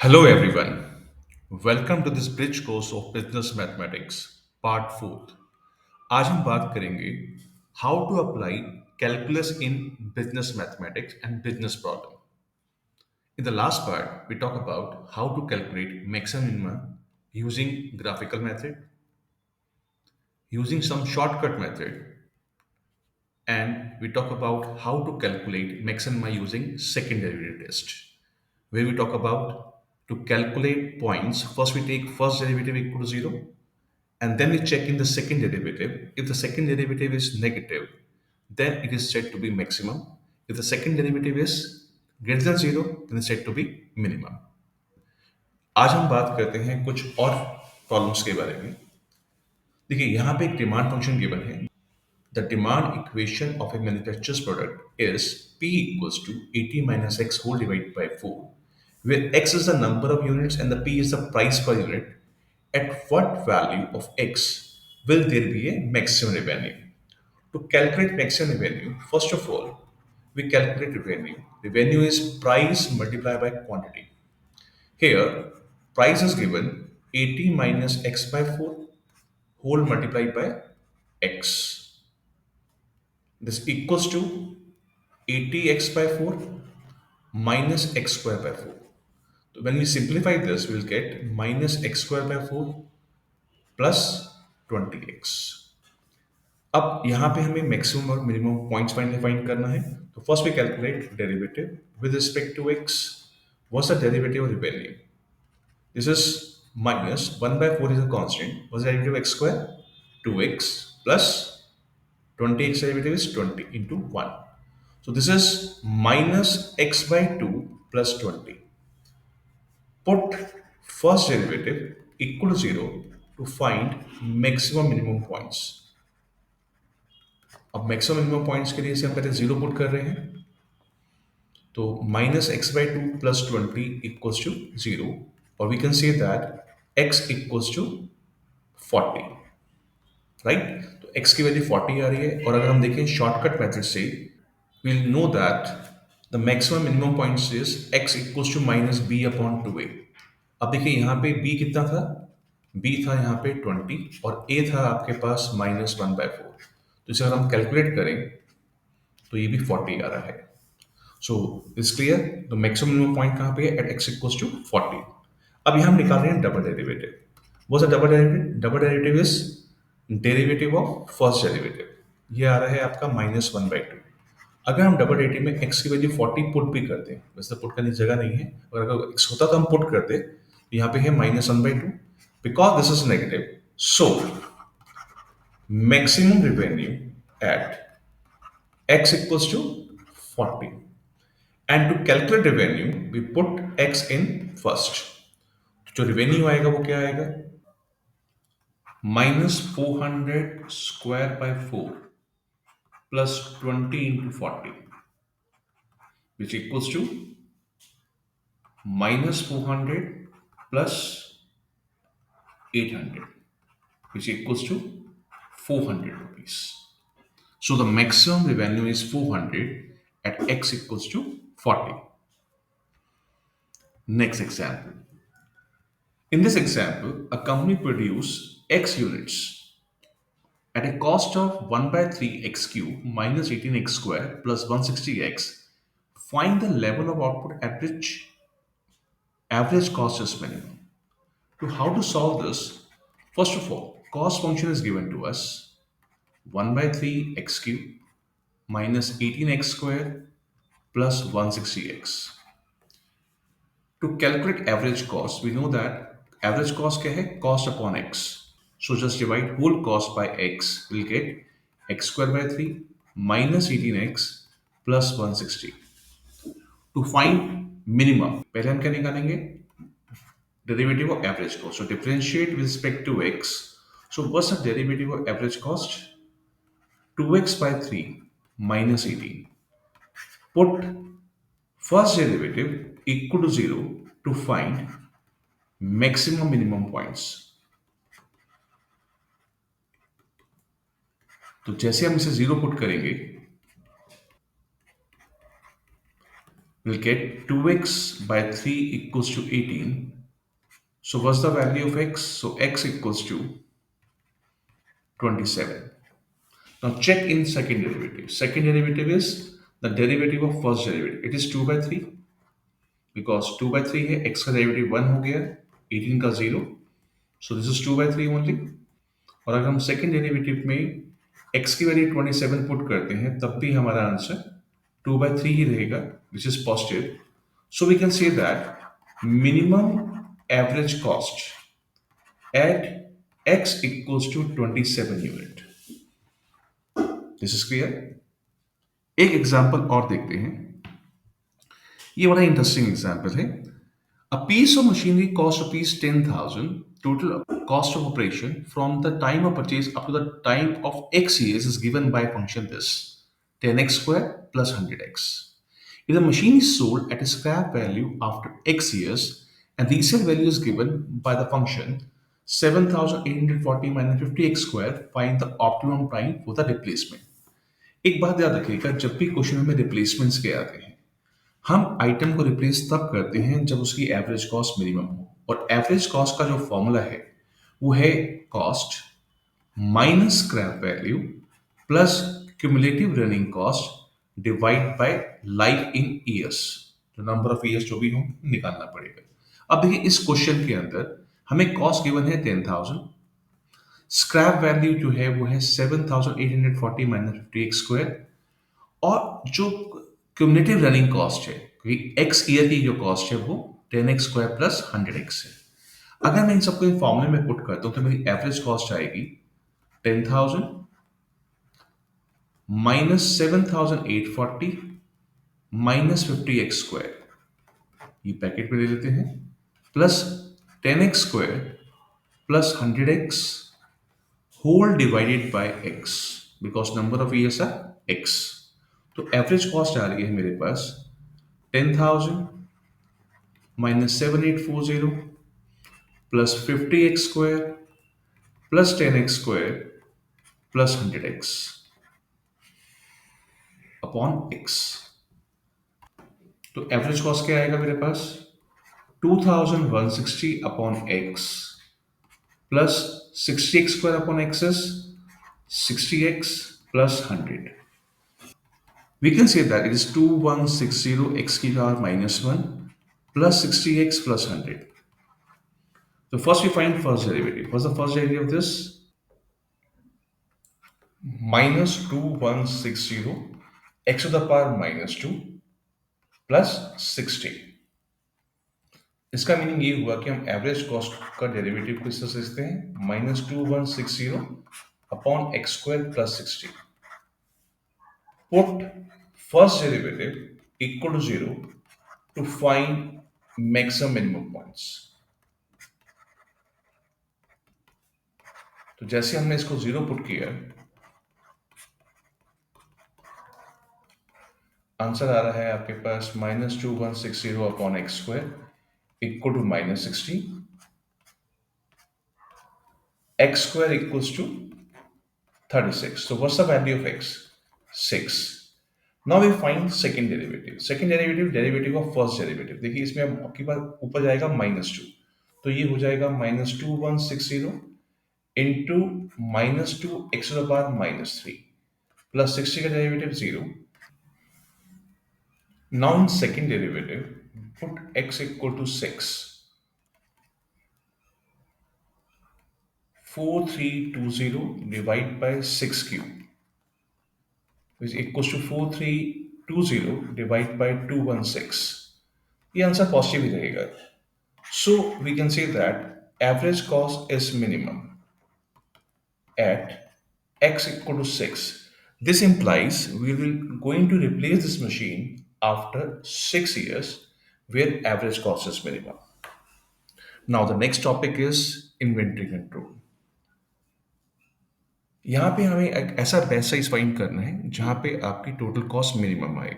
Hello everyone. Welcome to this bridge course of Business Mathematics, Part 4. आज हम बात करेंगे How to apply calculus in business mathematics and business problem. In the last part, we talk about how to calculate maximum minima using graphical method, using some shortcut method, and we talk about how to calculate maxima using second derivative test, where we talk about to calculate points. First, we take first derivative equal to 0, and then we check in the second derivative. If the second derivative is negative, then it is said to be maximum. If the second derivative is greater than 0, then it's said to be minimum. आज हम बात करते हैं कुछ और problems के बारे में। देखिए यहाँ पे एक डिमांड फंक्शन गिवन है। The demand equation of a manufacturer's product is P equals to 80 minus X whole divided by 4, where X is the number of units and the P is the price per unit. At what value of X will there be a maximum revenue? To calculate maximum revenue, first of all, we calculate revenue. Revenue is price multiplied by quantity. Here, price is given 80 minus X by 4 whole multiplied by X. This equals to 80x by 4 minus x square by 4. So when we simplify this, we'll get minus x square by 4 plus 20x. अब यहाँ पे हमें maximum और minimum points find करना है। तो first we calculate derivative with respect to x. What's the derivative of revenue? This is minus 1 by 4 is a constant. What's the derivative of x square? 2x plus 20x derivative is 20 into 1. So this is minus x by 2 plus 20. Put first derivative equal to 0 to find maximum minimum points. अब maximum minimum points के लिए से हम पहले 0 put कर रहे हैं, तो minus x by 2 plus 20 equals to 0, or we can say that x equals to 40, right. तो x की वैल्यू 40 आ रही है, और अगर हम देखें शॉर्टकट मेथड से we'll know that the maximum minimum points is x equals to minus b upon 2a. अब देखिए यहाँ पे b कितना था, b था यहाँ पे 20 और a था आपके पास माइनस 1/4। तो इसे अगर हम कैलकुलेट करें तो ये भी 40 आ रहा है। So it's clear, the maximum minimum point कहाँ पे है, एट x इक्वल्स टू 40। अब यहाँ हम निकाल रहे हैं डबल डेरिवेटिव। वो double derivative, double derivative is derivative of first derivative. ये आ रहा है आपका -1/2। अगर हम डबल डेरिवेटिव में x की वैल्यू 40 पुट भी कर दें, वैसे तो पुट करने की जगह नहीं है, और अगर x होता तो हम पुट कर दे, तो यहाँ पे है -1/2। Because this is negative, so maximum revenue at x equals to 40, and to calculate revenue we put x in first. जो रेवेन्यू आएगा वो क्या आएगा, -400 square by 4 plus 20 into 40, which equals to -400 plus 800, which equals to 400 rupees. So the maximum revenue is 400 at x equals to 40. Next example. In this example, a company produce x units at a cost of 1 by 3 x cube minus 18x square plus 160x. Find the level of output at which average cost is minimum. To how to solve this? First of all, cost function is given to us 1 by 3 x cube minus 18x square plus 160x. To calculate average cost, we know that average cost क्या है, cost upon x. So just divide whole cost by x. We'll get x square by 3 minus 18x plus 160. To find minimum, पहले हम क्या निकालेंगे, derivative of average cost. So differentiate with respect to x. So what's the derivative of average cost? 2x by 3 minus 18. Put first derivative equal to 0 to find maximum minimum points. तो जैसे हम इसे 0 put करेंगे, we'll get 2x by 3 equals to 18. So what's the value of x? So x equals to 27. Now check in second derivative. Second derivative is the derivative of first derivative. It is 2 by 3 because 2 by 3 है x का derivative 1 हो गया 18 का 0. So this is 2 by 3 only. और अगर हम second derivative में x की वैल्यू 27 पुट करते हैं तब भी हमारा आंसर 2 by 3 ही रहेगा which is positive. So we can say that minimum average cost at x equals to 27 unit. This is clear. एक एग्जांपल और देखते हैं. ये बड़ा इंटरेस्टिंग एग्जांपल है. A piece of machinery costs rupees 10,000. Total cost of operation from the time of purchase up to the time of x years is given by function this 10x square plus 100x. If the machine is sold at a scrap value after x years and the resale value is given by the function 7,840 minus 50x square, find the optimum time for the replacement. एक बात याद रखिएगा, जब भी question में replacements के आते हैं हम आइटम को रिप्लेस तब करते हैं जब उसकी एवरेज कॉस्ट मिनिमम हो. और एवरेज कॉस्ट का जो फॉर्मूला है वो है cost minus scrap value plus cumulative running cost divide by life in years. जो नंबर ऑफ ईयर्स जो भी हो निकालना पड़ेगा. अब देखिए इस क्वेश्चन के अंदर हमें कॉस्ट गिवन है 10,000. स्क्रैप वैल्यू जो है वो है 7,840 माइनस 50x स्क्वायर. और जो क्यूमुलेटिव रनिंग कॉस्ट है क्योंकि एक्स ईयर की जो कॉस्ट है वो 10x स्क्वायर प्लस 100x है. अगर मैं इन सबको इन फॉर्मूले में पुट करता हूं तो मेरी एवरेज कॉस्ट आएगी 10,000 माइनस 7,840 माइनस 50x स्क्वायर. ये पैकेट में ले लेते हैं plus 10x square plus 100x whole divided by x because number of years are x. तो एवरेज कॉस्ट आ रही है मेरे पास 10,000 minus 7840 plus 50x square plus 10x square plus 100x upon x. तो एवरेज कॉस्ट क्या आएगा मेरे पास 2160 upon x plus 60x square upon x is 60x plus 100. We can say that it is 2160 x की power minus 1 plus 60x plus 100. So first we find first derivative. What's the first derivative of this? Minus 2160 x to the power minus 2 plus 60. इसका meaning ये हुआ कि हम average cost का derivative किस तरह से लिखते हैं -2160 upon x square plus 60. Put first derivative equal to 0 to find maximum minimum points. तो जैसे हमने इसको 0 पुट किया आंसर आ रहा है आपके पास -2160 upon x square equal to -60. x square equals to 36. So what's the value of x? 6. Now we find second derivative. Second derivative derivative of first derivative. देखिए इसमें अब आपके पास ऊपर जाएगा -2. तो ये हो जाएगा -2160 into -2 x to the power -3 plus 60 का derivative 0. Now in second derivative put x equal to 6. 4320 divide by 6 cube which equals to 4320 divided by 216. ये आंसर पॉजिटिव ही रहेगा. So we can say that average cost is minimum at x equal to 6. This implies we will going to replace this machine after 6 years where average cost is minimum. Now the next topic is inventory control. यहाँ पे हमें एक ऐसा पैसा find करना है जहाँ पे आपकी टोटल कॉस्ट मिनिमम आए.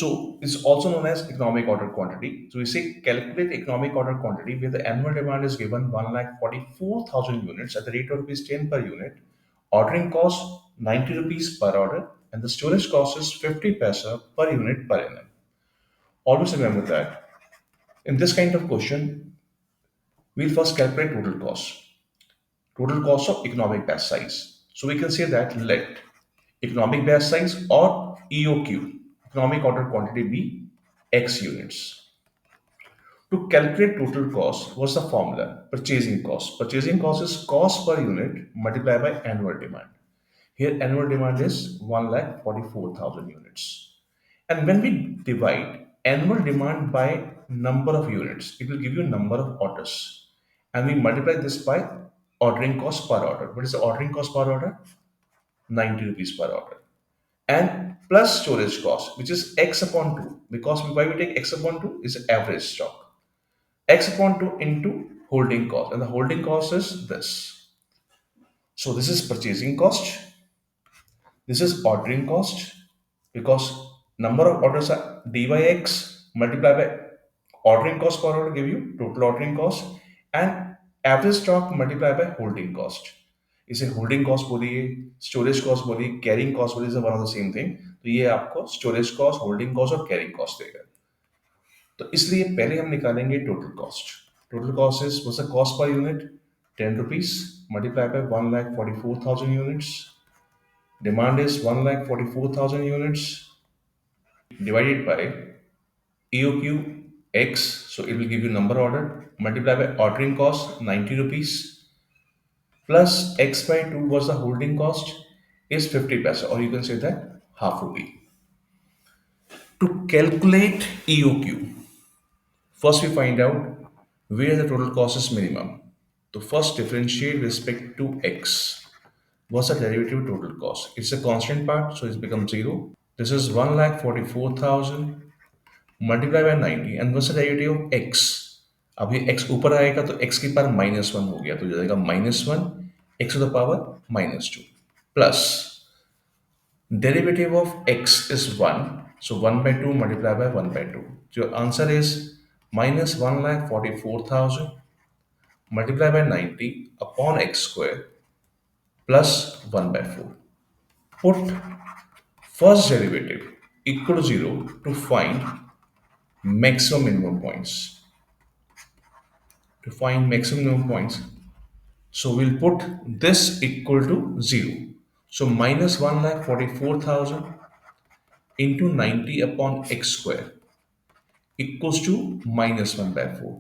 So it's also known as economic order quantity. So we say calculate economic order quantity where the annual demand is given 1,44,000 units at the rate of rupees 10 per unit. Ordering cost 90 rupees per order and the storage cost is 50 paisa per unit per annum. Always remember that. In this kind of question, we'll first calculate total cost of economic batch size. So we can say that let economic batch size or EOQ, economic order quantity, be X units. To calculate total cost, what's the formula? Purchasing cost. Purchasing cost is cost per unit multiplied by annual demand. Here, annual demand is 1,44,000 units. And when we divide annual demand by number of units, it will give you number of orders. And we multiply this by ordering cost per order. What is the ordering cost per order? 90 rupees per order. And plus storage cost, which is X upon 2. Because why we take X upon 2 is average stock. X upon 2 into holding cost. And the holding cost is this. So this is purchasing cost. This is ordering cost because number of orders are d by x multiplied by ordering cost per order give you total ordering cost and average stock multiplied by holding cost. इसे holding cost बोलिए storage cost बोलिए carrying cost बोलिए one of the same thing तो ये आपको storage cost holding cost और carrying cost देगा तो इसलिए पहले हम निकालेंगे total cost is what's the cost per unit 10 rupees multiplied by 1,44,000 units. Demand is 1,44,000 units divided by EOQ X, so it will give you number order, multiply by ordering cost 90 rupees plus X by 2 was the holding cost is 50 paisa, or you can say that half rupee. To calculate EOQ, first we find out where the total cost is minimum. To first differentiate respect to X. What's the derivative of total cost? It's a constant part, so it's become 0. This is 1,44,000 multiply by 90 and what's the derivative of x अब ये x ऊपर आएगा तो x की power -1 हो गया तो जाएगा -1 x to the power -2 plus derivative of x is 1 so 1/2 multiply by 1/2 जो answer is -1,44,000 multiply by 90 upon x square plus 1/4 put first derivative equal to 0 to find maximum minimum points. To find maximum minimum points, so we'll put this equal to 0. So minus 1,44,000 into 90 upon x square equals to -1/4.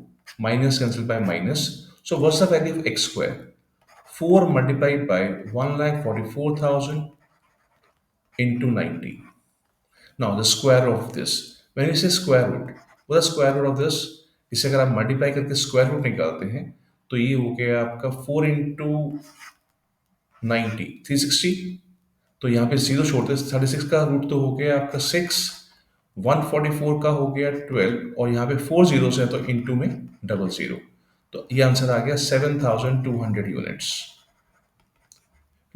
Minus cancelled by minus. So what's the value of x square? 4 multiplied by 1,44,000 into 90. Now the square root of this. When we say square root, what is the square root of this? इसे अगर आप multiply करके square root निकालते हैं तो ये हो गया आपका 4 इंटू 90 360 तो यहाँ पे जीरो छोड़ते 36 का रूट तो हो गया आपका 6 144 का हो गया 12 और यहाँ पे 4 जीरोस है तो इंटू में डबल जीरो तो ये आंसर आ गया 7,200 units.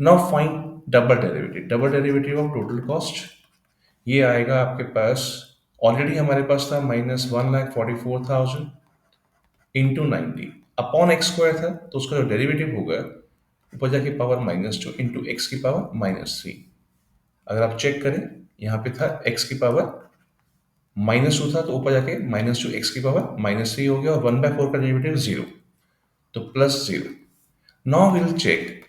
Now find double derivative of total cost. ये आएगा आपके पास ऑलरेडी हमारे पास था -1,44,000 इंटू 90 अपॉन एक्स स्क्वायर था तो उसका जो डेरिवेटिव होगा ऊपर जाके पावर -2 इंटू एक्स की पावर -3. अगर आप चेक करें यहाँ पे था एक्स की पावर -2 था तो ऊपर जाके -2 एक्स की पावर -3 हो गया और 1/4 का डेरिवेटिव 0 तो +0. Now we will check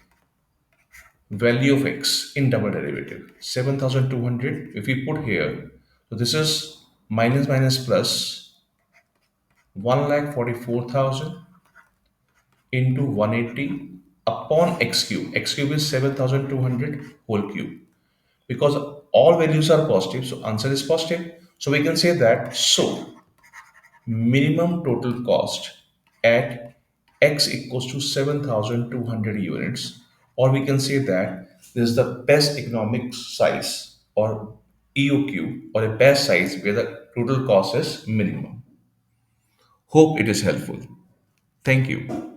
value of x in double derivative 7,200 if we put here so this is minus minus plus 1,44,000 into 180 upon x cube is 7,200 whole cube because all values are positive so answer is positive so we can say that so minimum total cost at x equals to 7,200 units, or we can say that this is the best economic size or EOQ or a best size where the total cost is minimum. Hope it is helpful. Thank you.